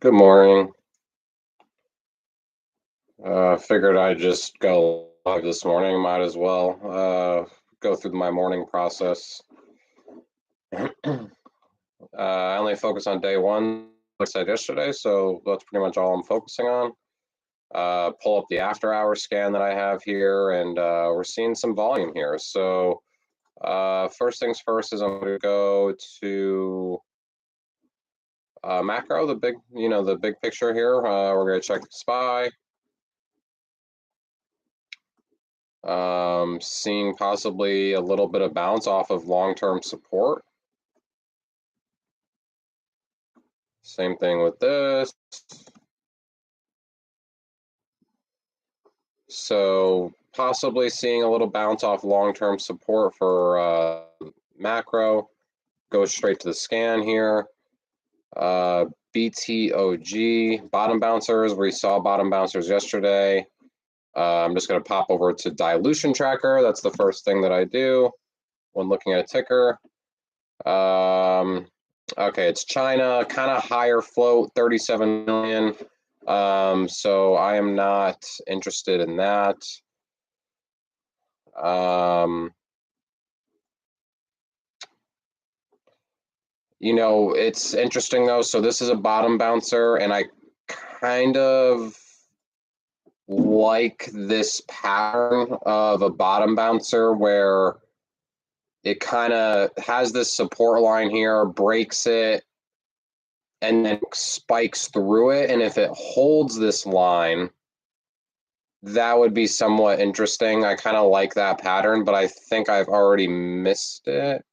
Good morning. Figured I'd just go live this morning. Might as well go through my morning process. I only focus on day one, like I said yesterday, so that's pretty much all I'm focusing on. Pull up the after hours scan that I have here, and we're seeing some volume here. So first things first is I'm going to go to macro, the big picture here. We're going to check the SPY. Seeing possibly a little bit of bounce off of long-term support. Same thing with this. So possibly seeing a little bounce off long-term support for macro. Go straight to the scan here. BTOG, bottom bouncers. We saw bottom bouncers yesterday. I'm just going to pop over to dilution tracker. That's the first thing that I do when looking at a ticker. Okay, it's China, kind of higher float, 37 million. So I am not interested in that. It's interesting though. So this is a bottom bouncer, and I kind of like this pattern of a bottom bouncer where it kind of has this support line here, breaks it, and then spikes through it. And if it holds this line, that would be somewhat interesting. I kind of like that pattern, but I think I've already missed it.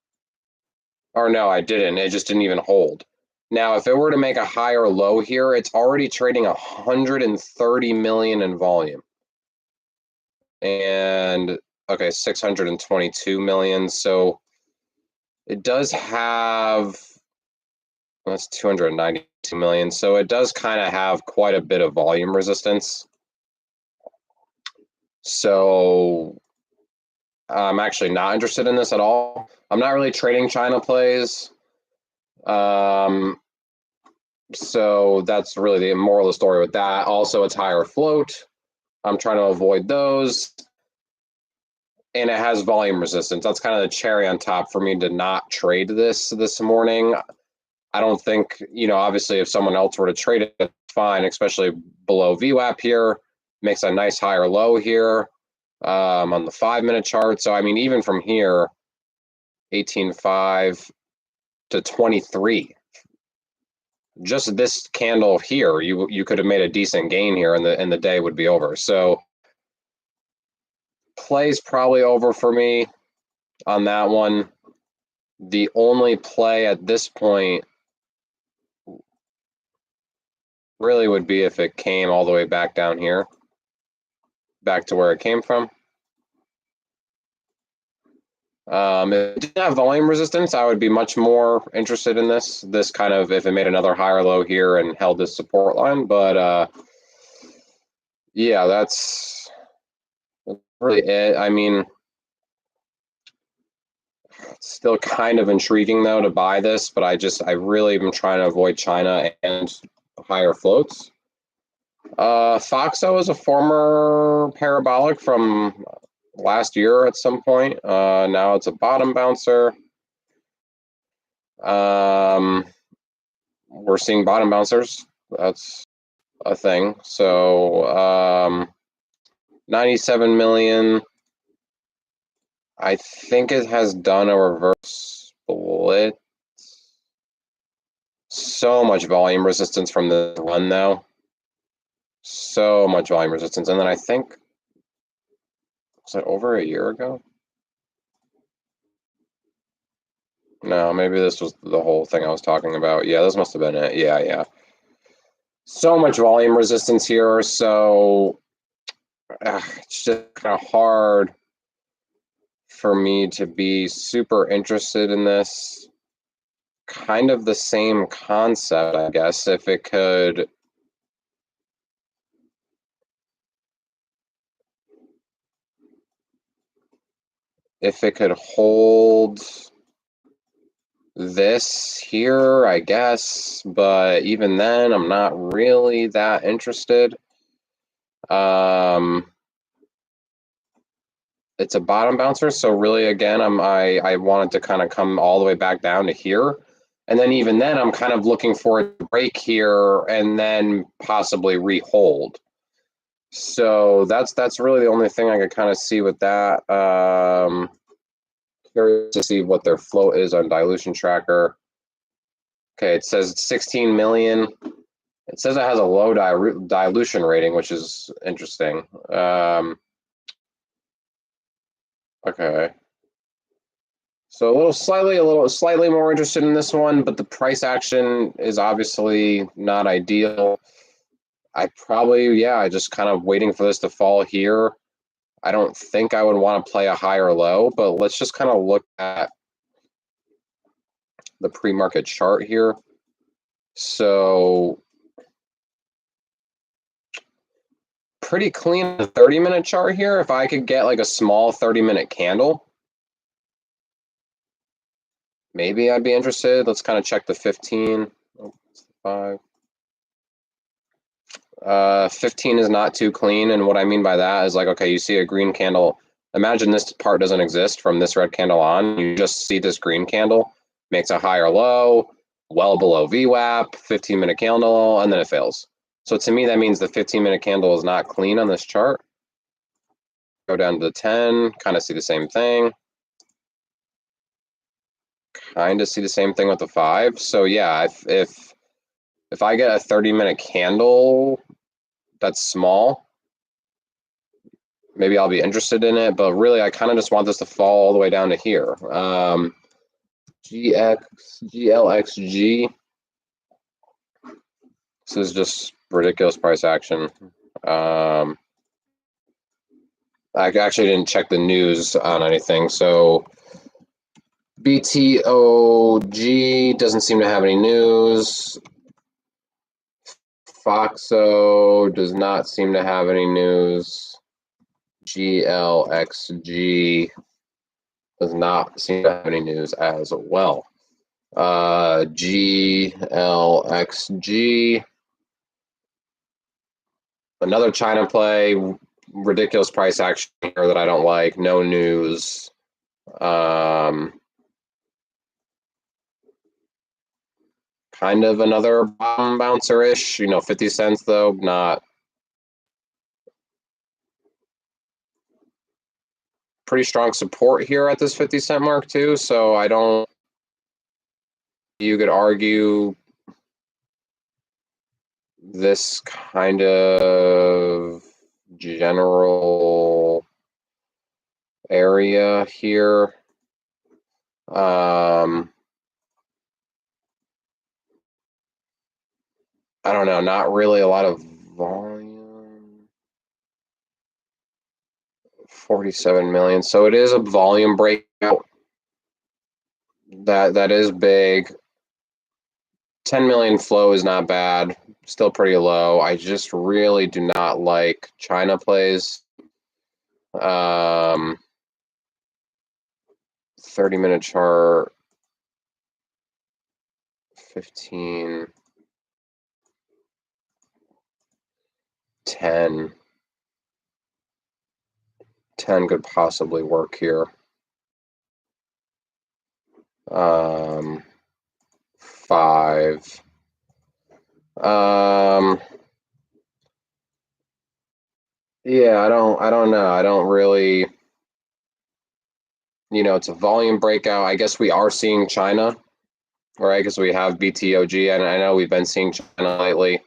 Or no, I didn't. It just didn't even hold. Now, if it were to make a higher low here, it's already trading 130 million in volume. And okay, 622 million. So it does have, that's 292 million. So it does kind of have quite a bit of volume resistance. So I'm actually not interested in this at all. I'm not really trading China plays. So that's really the moral of the story with that. Also, it's higher float. I'm trying to avoid those. And it has volume resistance. That's kind of the cherry on top for me to not trade this morning. I don't think, obviously if someone else were to trade it, it's fine, especially below VWAP here. Makes a nice higher low here on the 5-minute chart. So, I mean, even from here, 18.5 to 23. Just this candle here, you could have made a decent gain here, and the day would be over. So play's probably over for me on that one. The only play at this point really would be if it came all the way back down here, back to where it came from. If it didn't have volume resistance, I would be much more interested in this kind of, if it made another higher low here and held this support line. But yeah, that's really it. I mean, it's still kind of intriguing though to buy this, but I really am trying to avoid China and higher floats. Foxo is a former parabolic from last year at some point. Now it's a bottom bouncer. We're seeing bottom bouncers. That's a thing. So 97 million. I think it has done a reverse split. So much volume resistance from the run though. So much volume resistance. And then I think, was it over a year ago? No, maybe this was the whole thing I was talking about. Yeah, this must have been it. Yeah. So much volume resistance here. So it's just kind of hard for me to be super interested in this. Kind of the same concept, I guess, if it could hold this here, I guess, but even then, I'm not really that interested. It's a bottom bouncer, so really, again, I wanted to kind of come all the way back down to here, and then even then, I'm kind of looking for a break here and then possibly rehold. So that's really the only thing I could kind of see with that. Curious to see what their float is on dilution tracker. Okay, it says 16 million. It says it has a low dilution rating, which is interesting. Okay. So a little slightly more interested in this one, but the price action is obviously not ideal. I just kind of waiting for this to fall here. I don't think I would want to play a higher low, but let's just kind of look at the pre-market chart here. So pretty clean 30-minute chart here. If I could get like a small 30-minute candle, maybe I'd be interested. Let's kind of check the 15. Oh, 5. 15 is not too clean, and what I mean by that is like, okay, you see a green candle. Imagine this part doesn't exist from this red candle on. You just see this green candle, makes a higher low, well below VWAP, 15-minute candle, and then it fails. So to me, that means the 15-minute candle is not clean on this chart. Go down to the 10, kind of see the same thing. Kind of see the same thing with the 5. So yeah, if I get a 30-minute candle that's small, maybe I'll be interested in it, but really I kind of just want this to fall all the way down to here. GLXG. This is just ridiculous price action. I actually didn't check the news on anything, so BTOG doesn't seem to have any news. Foxo does not seem to have any news. GLXG does not seem to have any news as well. GLXG, another China play, ridiculous price action here that I don't like. No news. Kind of another bottom bouncer-ish, 50 cents though, not pretty strong support here at this 50-cent mark too, so you could argue this kind of general area here. I don't know, not really a lot of volume. 47 million. So it is a volume breakout. That is big. 10 million flow is not bad. Still pretty low. I just really do not like China plays. 30-minute chart. 15. 10. 10 could possibly work here. 5. Yeah, I don't know. I don't really, it's a volume breakout. I guess we are seeing China, right? Because we have BTOG, and I know we've been seeing China lately.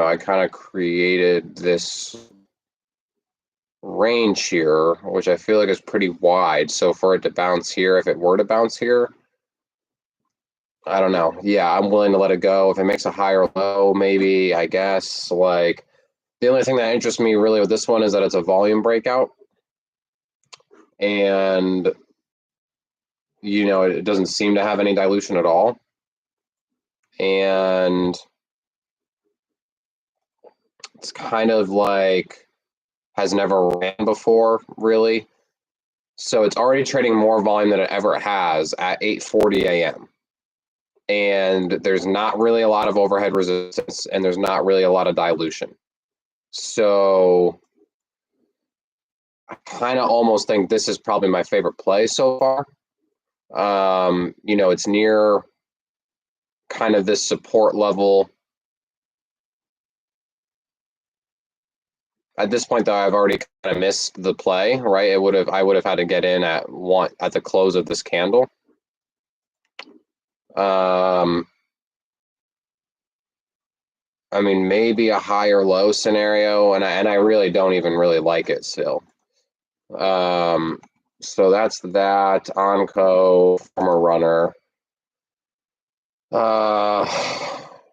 I kind of created this range here, which I feel like is pretty wide. So for it to bounce here, if it were to bounce here, I don't know. Yeah, I'm willing to let it go. If it makes a higher low, maybe, I guess. Like, the only thing that interests me really with this one is that it's a volume breakout. And, it doesn't seem to have any dilution at all. And it's kind of like has never ran before, really. So it's already trading more volume than it ever has at 8:40 a.m. And there's not really a lot of overhead resistance, and there's not really a lot of dilution. So I kind of almost think this is probably my favorite play so far. It's near kind of this support level. At this point, though, I've already kind of missed the play, right? I would have had to get in at the close of this candle. I mean, maybe a higher low scenario, and I really don't even really like it still. So that's that. Onco, former runner.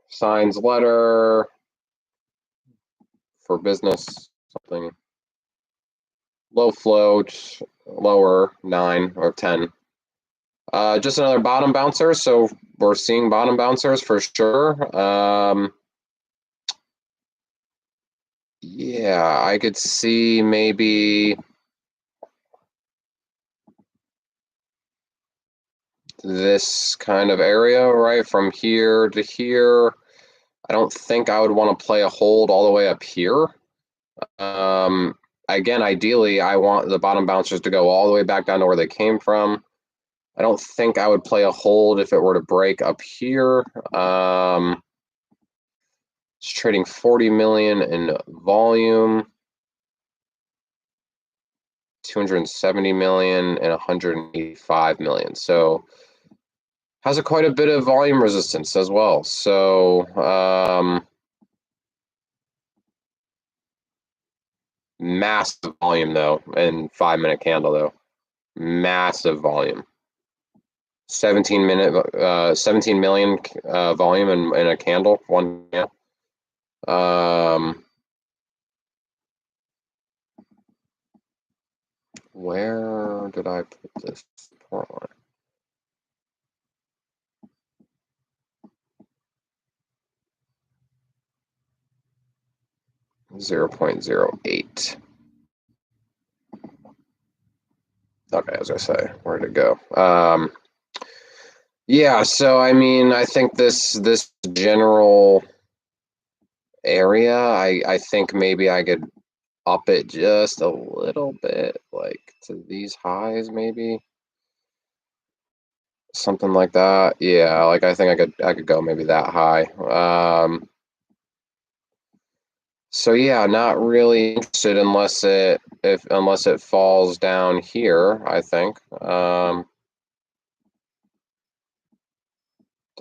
Signs letter for business, something. Low float, lower 9 or 10. Just another bottom bouncer. So we're seeing bottom bouncers for sure. Yeah, I could see maybe this kind of area, right? From here to here. I don't think I would want to play a hold all the way up here. Again, ideally, I want the bottom bouncers to go all the way back down to where they came from. I don't think I would play a hold if it were to break up here. It's trading 40 million in volume, 270 million and 185 million. So has quite a bit of volume resistance as well. So massive volume though, and 5-minute candle though, massive volume. 17 million volume in a candle, one. Yeah. Where did I put this support line? 0.08. Okay, as I say, where did it go? Yeah, so I mean, I think this general area, I think maybe I could up it just a little bit, like to these highs, maybe something like that. Yeah, like I think I could go maybe that high. So yeah, not really interested unless it falls down here, I think. The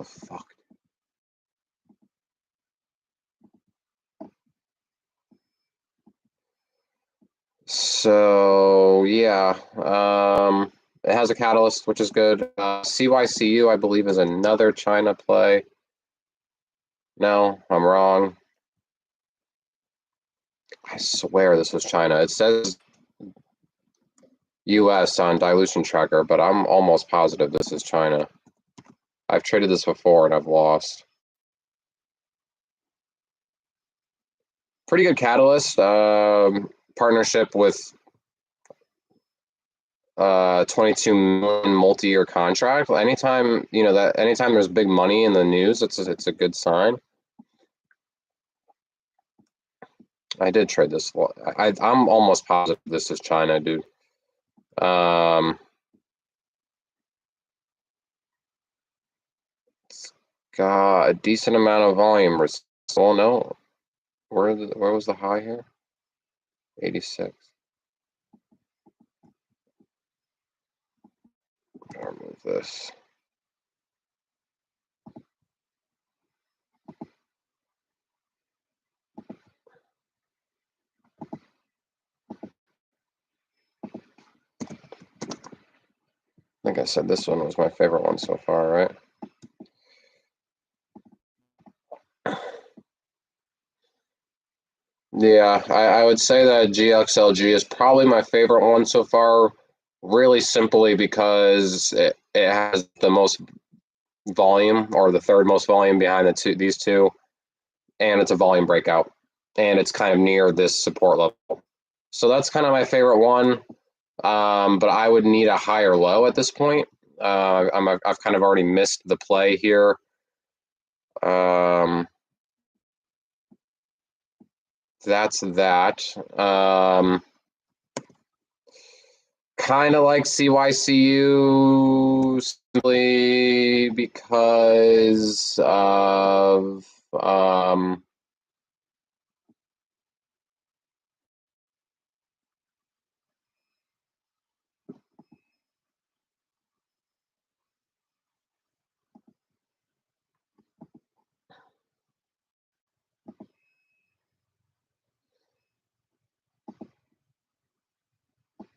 fuck. So yeah, it has a catalyst, which is good. CYCU, I believe, is another China play. No, I'm wrong. I swear this was China. It says US on dilution tracker, but I'm almost positive this is China. I've traded this before and I've lost. Pretty good catalyst. Partnership with 22 million multi-year contract. Anytime there's big money in the news, it's a good sign. I did trade this. I'm almost positive this is China, dude. It's got a decent amount of volume. Well, no. Where was the high here? 86. I'll remove this. I think I said this one was my favorite one so far, right? Yeah, I would say that GXLG is probably my favorite one so far, really simply because it has the most volume, or the third most volume behind these two, and it's a volume breakout, and it's kind of near this support level. So that's kind of my favorite one. But I would need a higher low at this point. I've kind of already missed the play here. That's that. Kind of like CYCU simply because of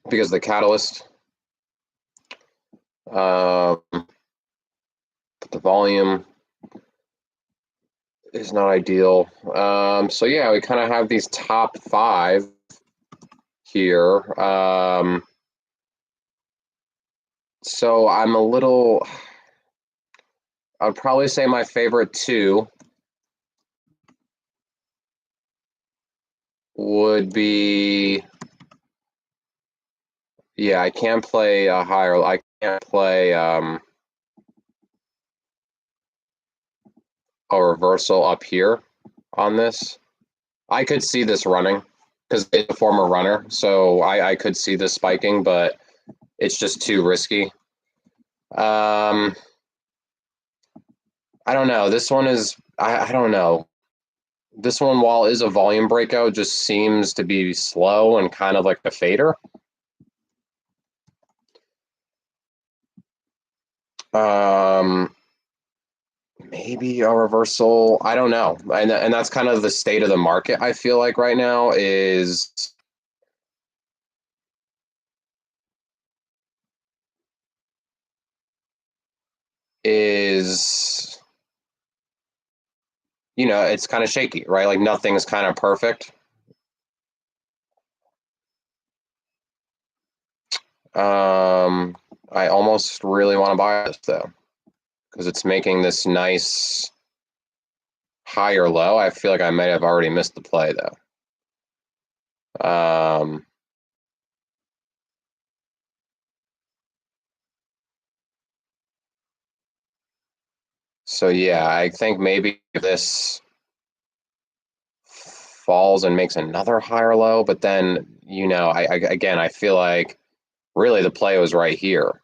because the catalyst. The volume is not ideal. So yeah, we kind of have these top five here. So I'm a little. I'd probably say my favorite two would be. Yeah, I can't play a higher. I can't play a reversal up here on this. I could see this running because it's a former runner, so I could see this spiking, but it's just too risky. I don't know. This one is. I don't know. This one, while is a volume breakout, just seems to be slow and kind of like a fader. Maybe a reversal. I don't know, and that's kind of the state of the market. I feel like right now is it's kind of shaky, right? Like nothing's kind of perfect. I almost really want to buy this though because it's making this nice higher low. I feel like I might have already missed the play though. So yeah, I think maybe this falls and makes another higher low, but then I feel like really the play was right here.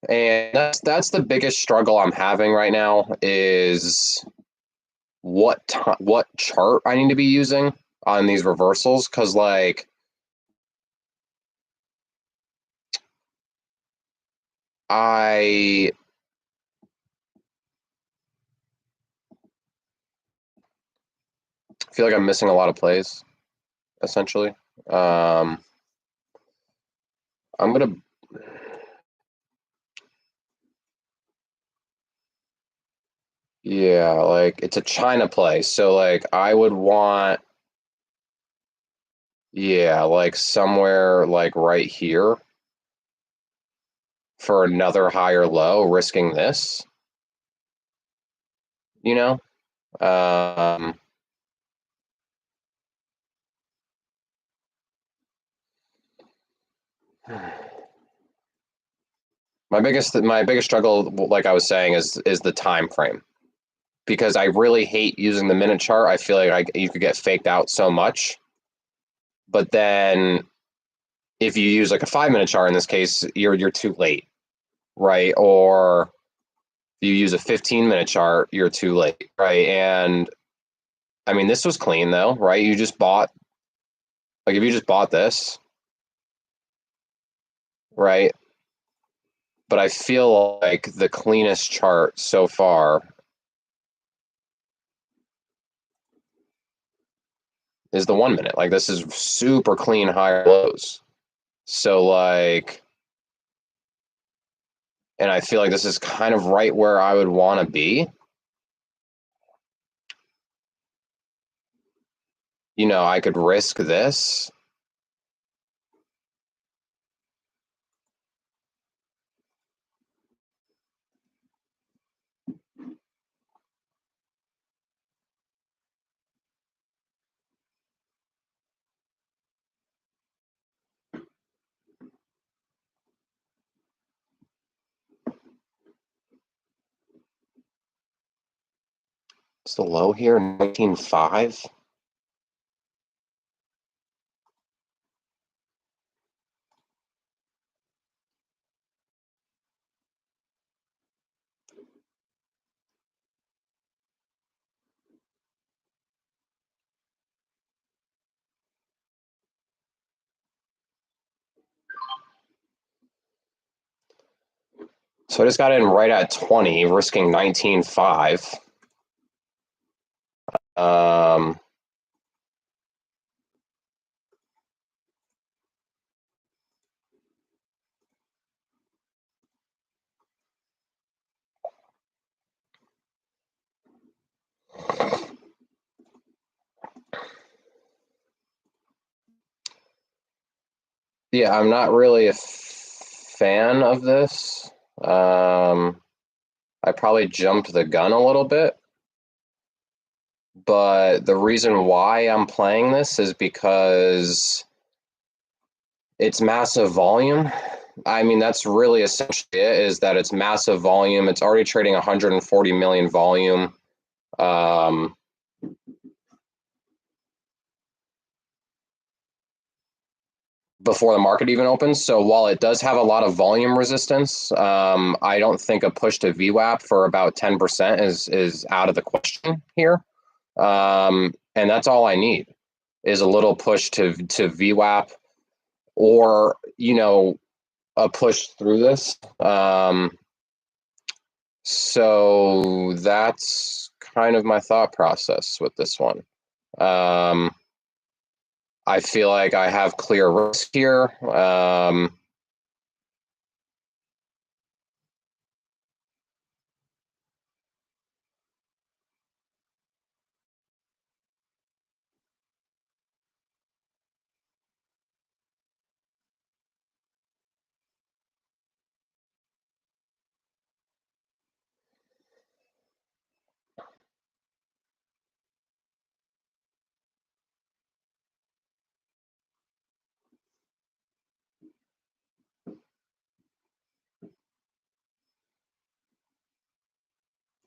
And that's the biggest struggle I'm having right now is what chart I need to be using on these reversals because like I feel like I'm missing a lot of plays essentially. I'm gonna yeah, like it's a China play, so like I would want yeah, like somewhere like right here for another higher low, risking this, you know? Um, my biggest struggle, like I was saying, is the time frame because I really hate using the minute chart. I feel like you could get faked out so much, but then if you use like a 5 minute chart in this case, you're too late, right? Or you use a 15-minute chart, you're too late, right? And I mean, this was clean though, right? You just bought like if you just bought this, right? But I feel like the cleanest chart so far is the 1 minute. Like this is super clean higher lows. So like, and I feel like this is kind of right where I would want to be. I could risk this. It's the low here, 19.5. So I just got in right at 20, risking 19.5. Um, yeah, I'm not really a fan of this. I probably jumped the gun a little bit, but the reason why I'm playing this is because it's massive volume. I mean, that's really essentially it, is that it's massive volume. It's already trading 140 million volume. Um, before the market even opens. So while it does have a lot of volume resistance, I don't think a push to VWAP for about 10% is out of the question here. And that's all I need is a little push to VWAP, or a push through this. So that's kind of my thought process with this one. I feel like I have clear risk here.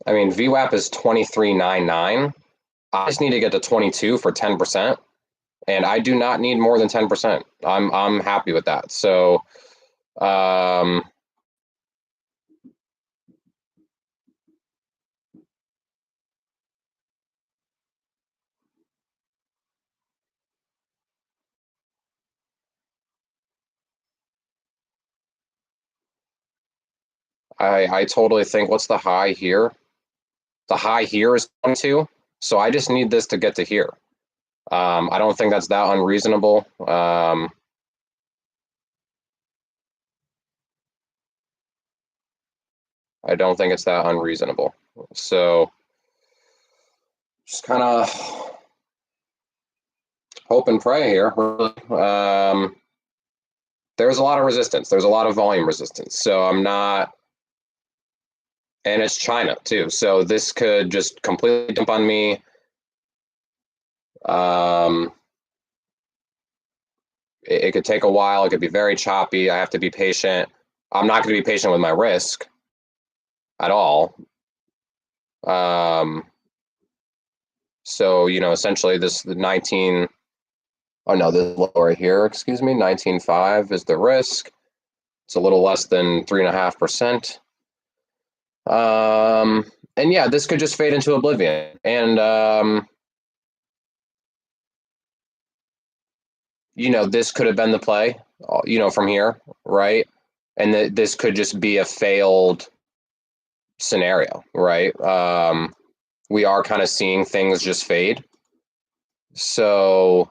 I mean, VWAP is 23.99. I just need to get to 22 for 10%, and I do not need more than 10%. I'm happy with that. So, um, I totally think, what's the high here? The high here is 22. So I just need this to get to here. I don't think that's that unreasonable. I don't think it's that unreasonable. So just kind of hope and pray here. There's a lot of resistance. There's a lot of volume resistance. So I'm not, and it's China too. So this could just completely dump on me. Um, it could take a while. It could be very choppy. I have to be patient. I'm not going to be patient with my risk at all. Um, so, essentially this 19, oh no, this lower here, excuse me, 19.5 is the risk. It's a little less than 3.5%. And yeah, this could just fade into oblivion. And, this could have been the play, from here, right? And this could just be a failed scenario, right? We are kind of seeing things just fade. So,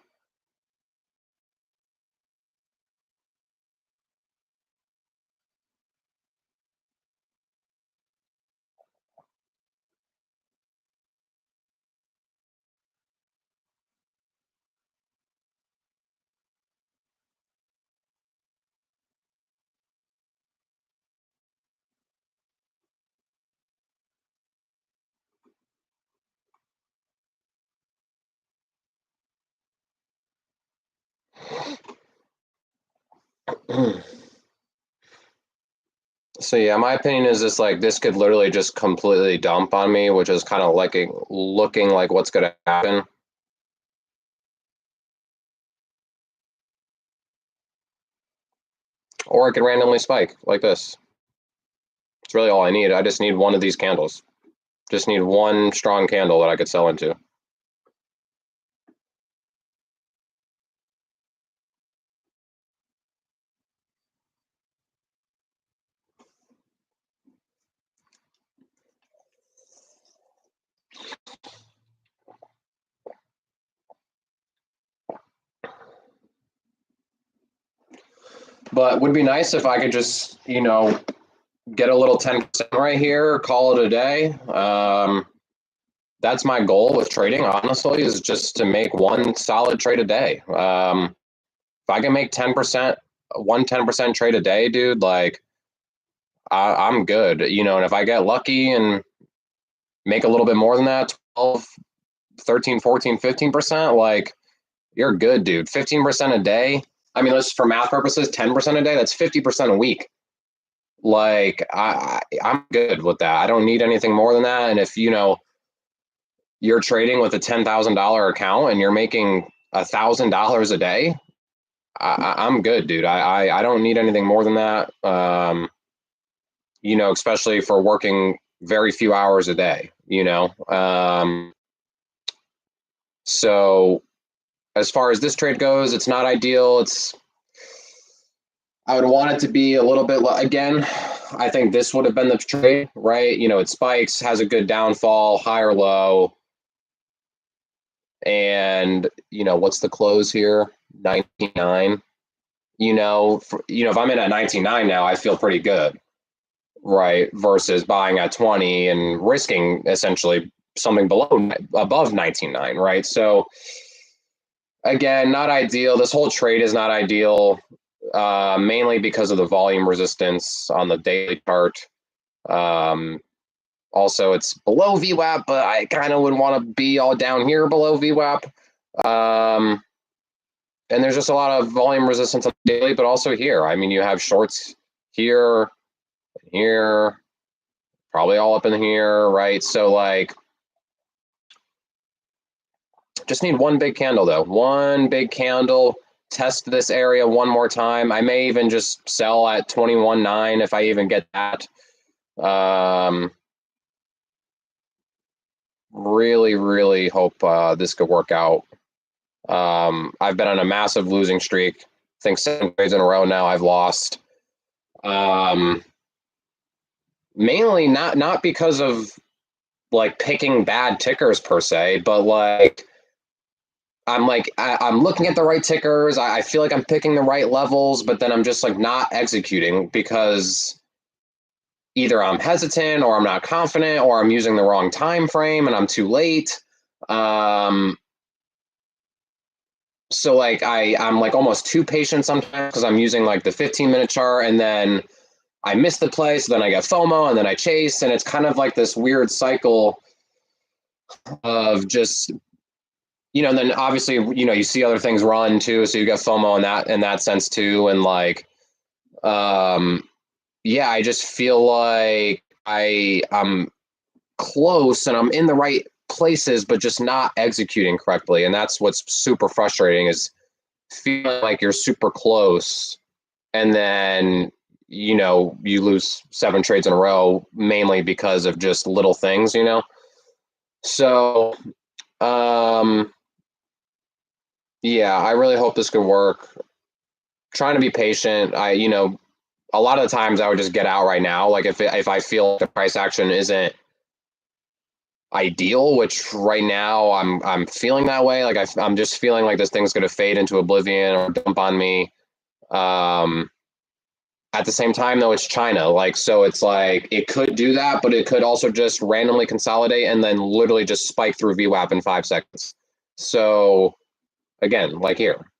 So yeah, my opinion is just like this could literally just completely dump on me, which is kind of like looking like what's going to happen. Or I could randomly spike like this. It's really all I need. I just need one of these candles. Just need one strong candle that I could sell into. But would be nice if I could just, get a little 10% right here, call it a day. That's my goal with trading, honestly, is just to make one solid trade a day. If I can make 10%, 10% trade a day, dude, like I'm good, and if I get lucky and make a little bit more than that, 12, 13, 14, 15%, like you're good, dude. 15% a day. I mean, let's for math purposes, 10% a day, that's 50% a week. Like I'm good with that. I don't need anything more than that. And if you're trading with a $10,000 account and you're making $1,000 a day, I'm good, dude. I don't need anything more than that. Especially for working very few hours a day. So as far as this trade goes, it's not ideal. I would want it to be a little bit again. I think this would have been the trade, right? It spikes, has a good downfall, high or low. And, what's the close here? 99. If I'm in at 99 now, I feel pretty good, right? Versus buying at 20 and risking essentially something above 19.9, right? So again, not ideal. This whole trade is not ideal, mainly because of the volume resistance on the daily chart. Also, it's below VWAP, but I kind of would want to be all down here below VWAP. And there's just a lot of volume resistance on the daily, but also here. I mean, you have shorts here, here, probably all up in here, right? So like, just need one big candle though. One big candle. Test this area one more time. I may even just sell at 21.9 if I even get that. Really, really hope this could work out. I've been on a massive losing streak. I think 7 trades in a row now I've lost. Mainly not because of like picking bad tickers per se, but like I'm looking at the right tickers. I feel like I'm picking the right levels, but then I'm just like not executing because either I'm hesitant or I'm not confident or I'm using the wrong time frame and I'm too late. So like I'm like almost too patient sometimes because I'm using like the 15-minute chart and then I miss the play, so then I get FOMO and then I chase, and it's kind of like this weird cycle of just and then obviously you see other things run too, so you get FOMO in that sense too, and like yeah, I just feel like I'm close and I'm in the right places, but just not executing correctly, and that's what's super frustrating is feeling like you're super close and then you lose 7 trades in a row mainly because of just little things. So yeah, I really hope this could work. Trying to be patient. A lot of the times I would just get out right now, like if I feel the price action isn't ideal, which right now I'm feeling that way. Like I'm just feeling like this thing's going to fade into oblivion or dump on me. At the same time, though, it's China. Like, so it's like it could do that, but it could also just randomly consolidate and then literally just spike through VWAP in 5 seconds. So again, like here.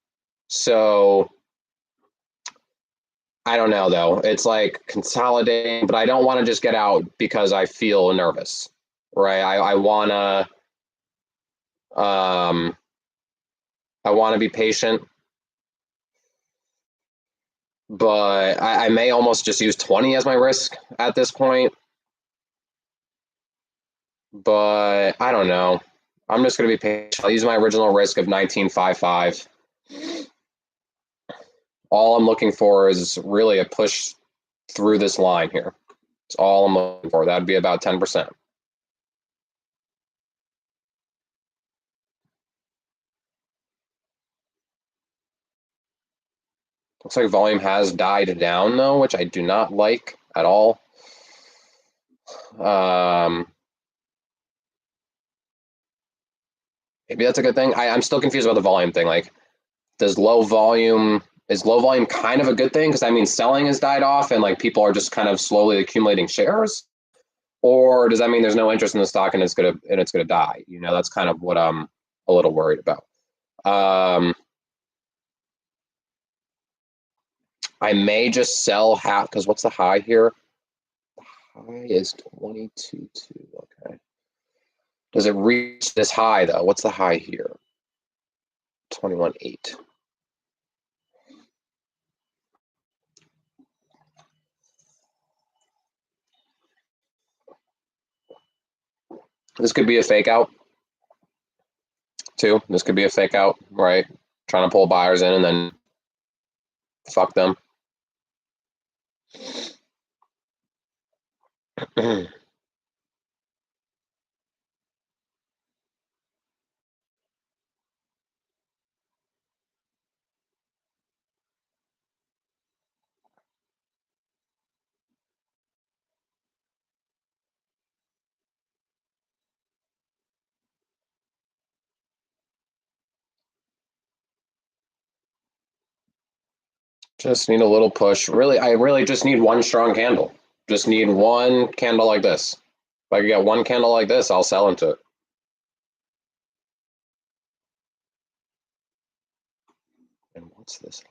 So I don't know though. It's like consolidating, but I don't want to just get out because I feel nervous, right? I want to be patient. but I may almost just use 20 as my risk at this point. But I don't know. I'm just going to be patient. I'll use my original risk of 19.55. All I'm looking for is really a push through this line here. That's all I'm looking for. That'd be about 10%. Looks like volume has died down though, which I do not like at all. Maybe that's a good thing. I'm still confused about the volume thing. Like, is low volume kind of a good thing? Because I mean, selling has died off and like people are just kind of slowly accumulating shares, or does that mean there's no interest in the stock and it's gonna die? You know, that's kind of what I'm a little worried about. I may just sell half because what's the high here? The high is 22.2. Okay. Does it reach this high though? What's the high here? 21.8. This could be a fake out too. This could be a fake out, right? Trying to pull buyers in and then fuck them. Just need a little push. Really, I really just need one strong candle. Just need one candle like this. If I could get one candle like this, I'll sell into it. And what's this?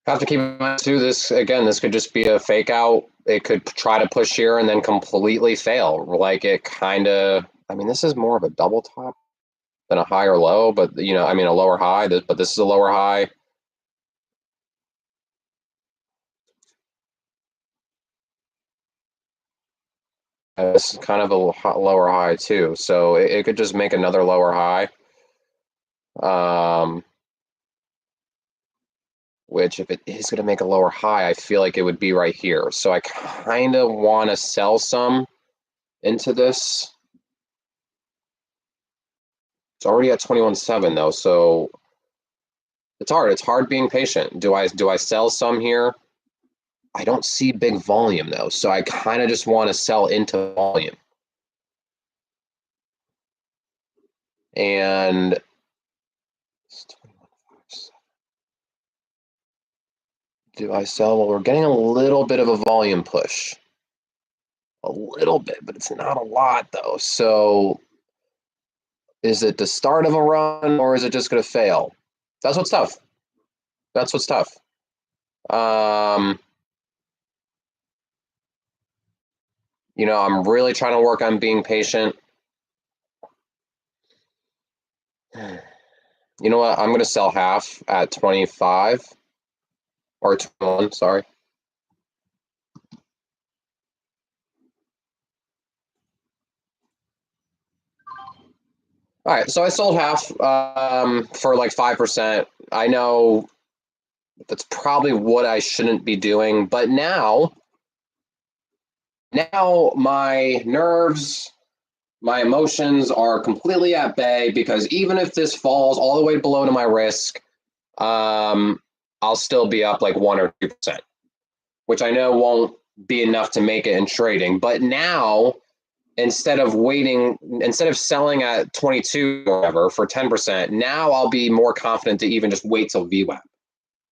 Have to keep in mind too, this again, this could just be a fake out. It could try to push here and then completely fail. Like it kind of, I mean, this is more of a double top than a higher low, but you know, I mean, a lower high, but this is a lower high. And this is kind of a lower high too. So it could just make another lower high. Which if it is going to make a lower high, I feel like it would be right here. So I kind of want to sell some into this. It's already at 21.7 though, so it's hard. It's hard being patient. Do I sell some here? I don't see big volume though, so I kind of just want to sell into volume. And do I sell? Well, we're getting a little bit of a volume push. A little bit, but it's not a lot though. So is it the start of a run or is it just going to fail? That's what's tough. That's what's tough. You know, I'm really trying to work on being patient. You know what? I'm going to sell half at 25 or 21, sorry. All right, so I sold half for like 5%. I know that's probably what I shouldn't be doing, but now my nerves, my emotions are completely at bay because even if this falls all the way below to my risk, I'll still be up like 1 or 2%, which I know won't be enough to make it in trading. But now, instead of selling at 22 or whatever for 10%, now I'll be more confident to even just wait till VWAP,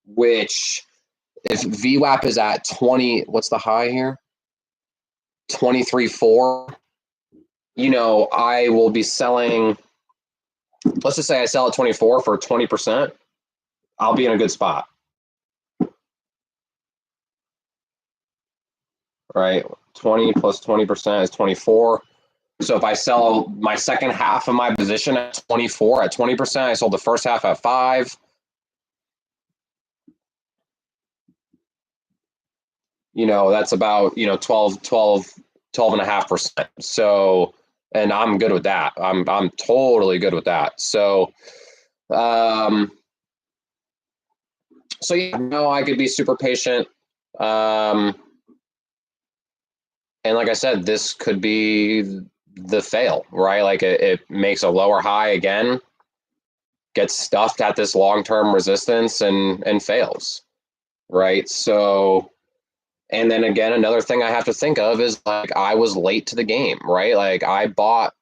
which if VWAP is at 20, what's the high here? 23.4. You know, I will be selling, let's just say I sell at 24 for 20%. I'll be in a good spot. right? 20 plus 20% is 24. So if I sell my second half of my position at 24, at 20%, I sold the first half at 5. That's about, 12.5%. So, and I'm good with that. I'm totally good with that. So, so yeah, no, I could be super patient. And like I said, this could be the fail, right? Like it makes a lower high again, gets stuffed at this long-term resistance and fails, right? So, and then again, another thing I have to think of is like I was late to the game, right? Like I bought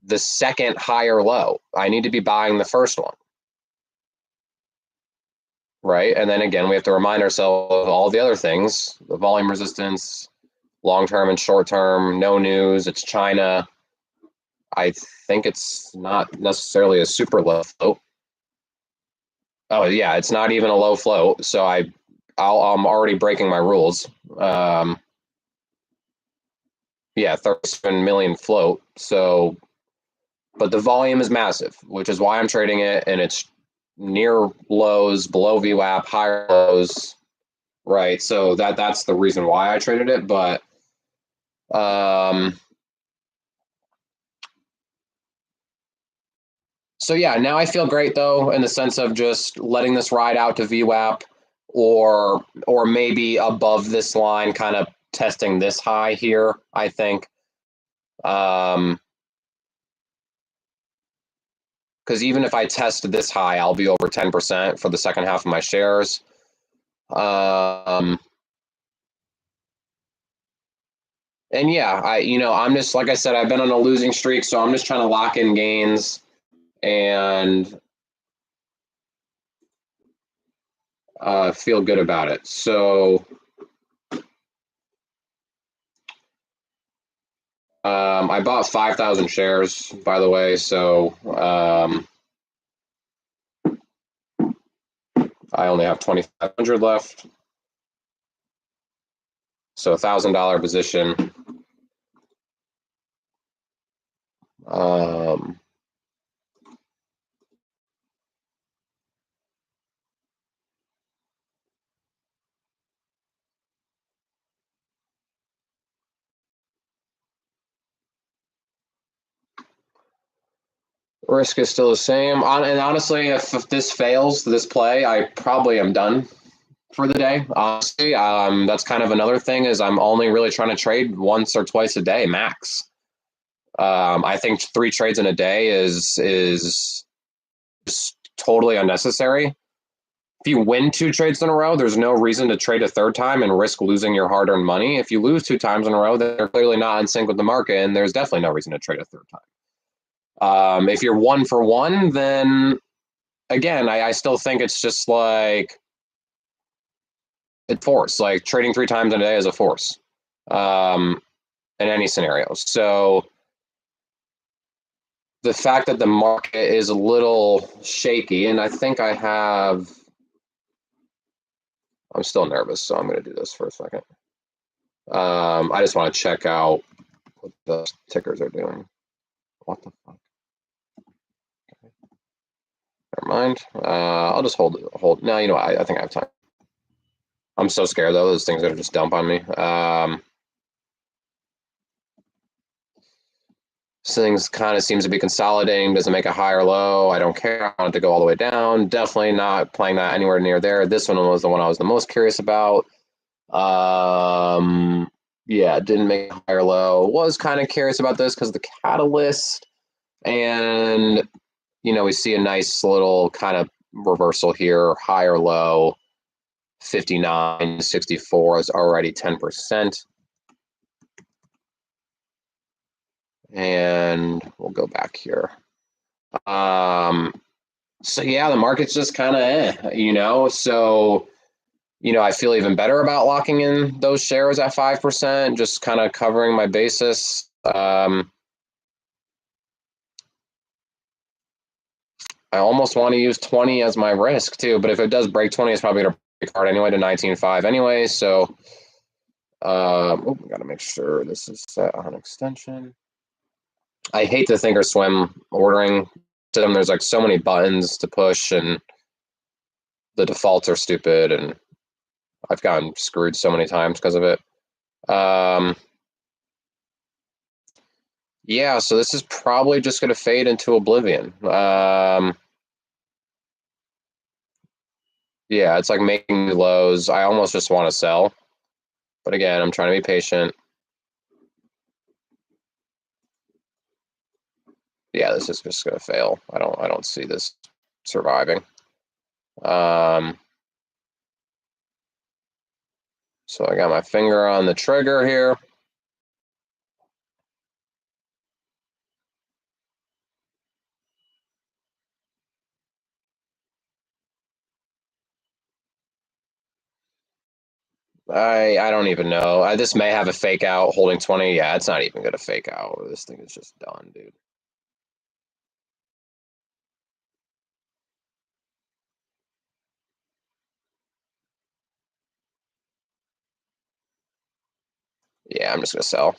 the second higher low. I need to be buying the first one, right? And then again, we have to remind ourselves of all the other things: the volume resistance, long term and short term, no news. It's China. I think it's not necessarily a super low float. Oh yeah, it's not even a low float. So I'm already breaking my rules. Yeah, 37 million float. So, but the volume is massive, which is why I'm trading it, and it's near lows, below VWAP, higher lows, right? So that's the reason why I traded it. But so yeah, now I feel great though, in the sense of just letting this ride out to VWAP, or maybe above this line, kind of testing this high here, I think. Because even if I test this high, I'll be over 10% for the second half of my shares. And yeah, I'm just, like I said, I've been on a losing streak, so I'm just trying to lock in gains and feel good about it. So I bought 5,000 shares, by the way. So I only have 2,500 left. So $1,000 position. Risk is still the same. And honestly, if this fails, this play, I probably am done for the day. Honestly, that's kind of another thing, is I'm only really trying to trade once or twice a day max. I think 3 trades in a day is just totally unnecessary. If you win 2 trades in a row, there's no reason to trade a third time and risk losing your hard-earned money. If you lose 2 times in a row, then they're clearly not in sync with the market, and there's definitely no reason to trade a third time. If you're 1 for 1, then again, I still think it's just like it's force. Like trading 3 times in a day is a force in any scenario. So the fact that the market is a little shaky, and I think I'm still nervous, so I'm going to do this for a second. I just want to check out what the tickers are doing. What the fuck? Okay. Never mind. I'll just hold. No, you know what? I think I have time. I'm so scared though. Those things are just dump on me. Things kind of seems to be consolidating. Doesn't make a high or low. I don't care. I want it to go all the way down. Definitely not playing that anywhere near there. This one was the one I was the most curious about. Yeah, didn't make a high or low. Was kind of curious about this because of the catalyst. And, we see a nice little kind of reversal here, high or low. 59.64 is already 10%. And we'll go back here. So yeah, the market's just kind of so I feel even better about locking in those shares at 5%, just kind of covering my basis. I almost want to use 20 as my risk too, but if it does break 20, it's probably going to break hard anyway to 19.5 anyway. So We gotta make sure this is set on extension. I hate the Thinkorswim ordering system. There's like so many buttons to push, and the defaults are stupid, and I've gotten screwed so many times because of it. Yeah, so this is probably just gonna fade into oblivion. Yeah, it's like making new lows. I almost just want to sell, but again, I'm trying to be patient. Yeah, this is just gonna fail. I don't see this surviving. So I got my finger on the trigger here. I don't even know. This may have a fake out holding 20. Yeah, it's not even gonna fake out. This thing is just done, dude. Yeah, I'm just gonna sell.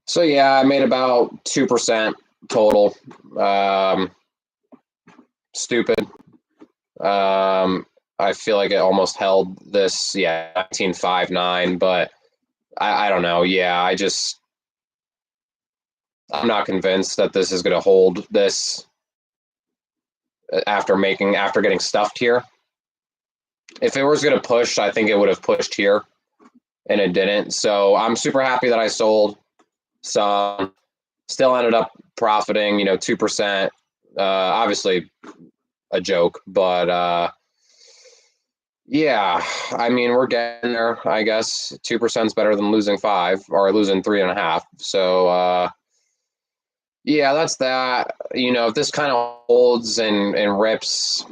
So yeah, I made about 2% total. Stupid. I feel like it almost held this, 19.59, but I don't know. Yeah, I'm not convinced that this is going to hold this after getting stuffed here. If it was going to push, I think it would have pushed here, and it didn't. So I'm super happy that I sold some. Still ended up profiting, 2%. Obviously a joke, but yeah, I mean, we're getting there, I guess. 2% is better than losing 5 or losing 3.5. So yeah, that's that. If this kind of holds and rips,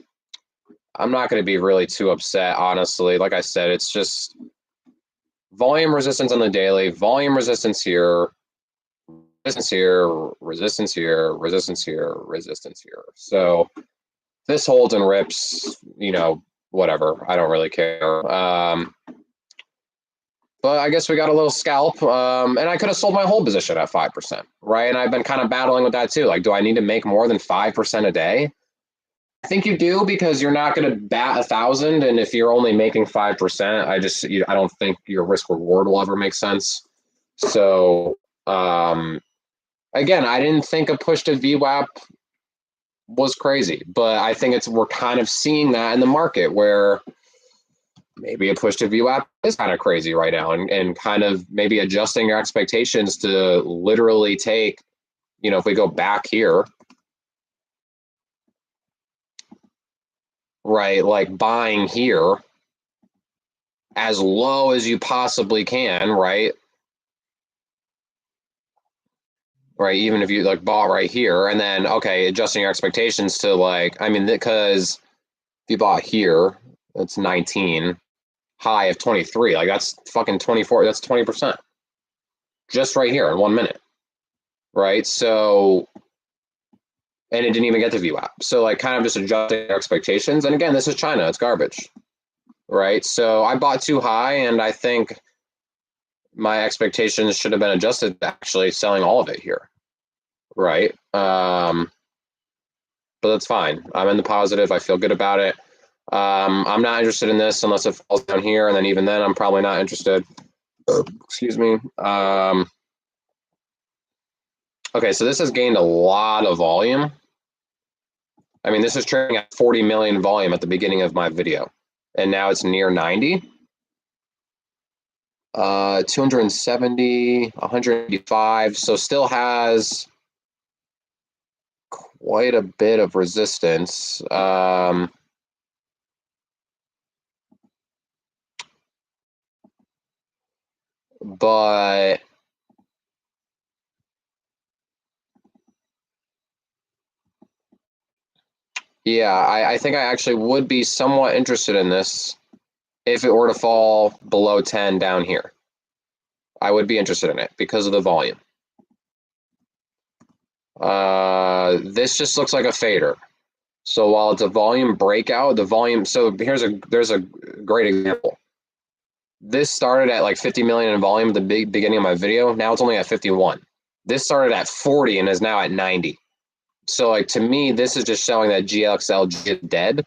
I'm not going to be really too upset, honestly. Like I said, it's just volume resistance on the daily, volume resistance here, resistance here, resistance here, resistance here, resistance here. So this holds and rips, whatever. I don't really care. But I guess we got a little scalp, and I could have sold my whole position at 5%, right? And I've been kind of battling with that too. Like, do I need to make more than 5% a day? I think you do, because you're not going to bat 1,000, and if you're only making 5%, I don't think your risk reward will ever make sense. So again, I didn't think a push to VWAP was crazy, but I think we're kind of seeing that in the market where maybe a push to VWAP is kind of crazy right now, and kind of maybe adjusting your expectations to literally take, if we go back here, right, like buying here as low as you possibly can, right? Right, even if you like bought right here, and then, okay, adjusting your expectations to because if you bought here, that's 19, high of 23, like that's fucking 24, that's 20%. Just right here in 1 minute. Right. So, and it didn't even get to VWAP. So like kind of just adjusting expectations. And again, this is China, it's garbage. Right. So I bought too high, and I think my expectations should have been adjusted to actually selling all of it here. Right. But that's fine. I'm in the positive. I feel good about it. I'm not interested in this unless it falls down here, and then even then I'm probably not interested. Excuse me. Okay, so this has gained a lot of volume. I mean, this is trading at 40 million volume at the beginning of my video, and now it's near 90. 270, 185, so still has quite a bit of resistance. But yeah, I think I actually would be somewhat interested in this if it were to fall below 10 down here. I would be interested in it because of the volume. This just looks like a fader. So while it's a volume breakout, the volume. So there's a great example. This started at like 50 million in volume at the beginning of my video. Now it's only at 51. This started at 40 and is now at 90. So like to me, this is just showing that GLXLG is dead.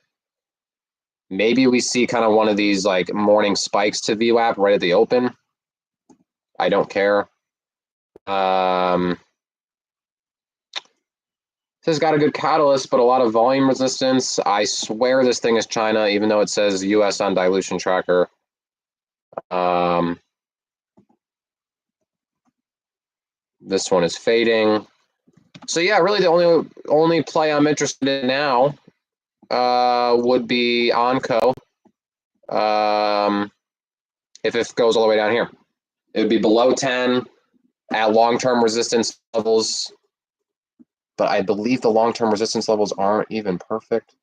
Maybe we see kind of one of these like morning spikes to VWAP right at the open. I don't care. This has got a good catalyst, but a lot of volume resistance. I swear this thing is China, even though it says US on dilution tracker. This one is fading. So yeah, really the only play I'm interested in now would be Onco. If it goes all the way down here, it would be below 10 at long-term resistance levels. But I believe the long-term resistance levels aren't even perfect.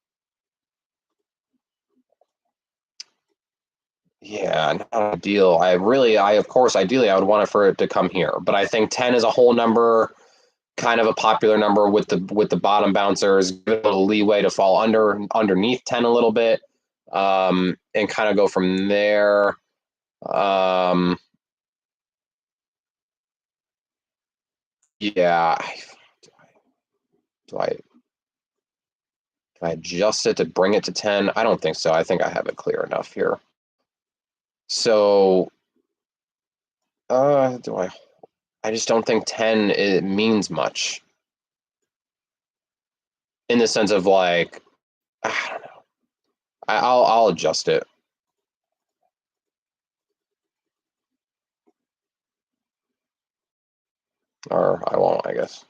Yeah, not ideal. Of course, ideally, I would want it for it to come here. But I think 10 is a whole number, kind of a popular number with the bottom bouncers, give it a little leeway to fall underneath 10 a little bit, and kind of go from there. Yeah. Do I adjust it to bring it to 10? I don't think so. I think I have it clear enough here. So, I just don't think 10 it means much in the sense of like, I don't know. I'll adjust it. Or I won't, I guess.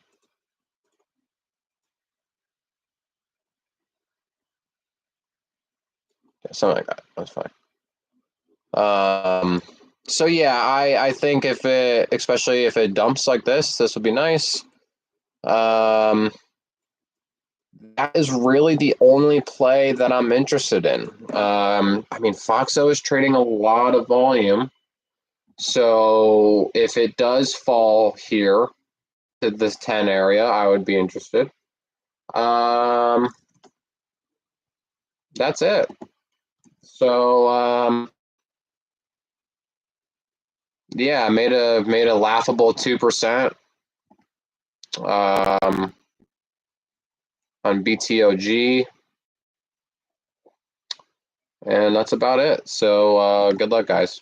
Yeah, something like that. That's fine. So yeah, I think if it, especially if it dumps like this would be nice. That is really the only play that I'm interested in. I mean, Foxo is trading a lot of volume. So if it does fall here to this 10 area, I would be interested. That's it. So yeah, made a laughable 2% on BTOG, and that's about it. So good luck, guys.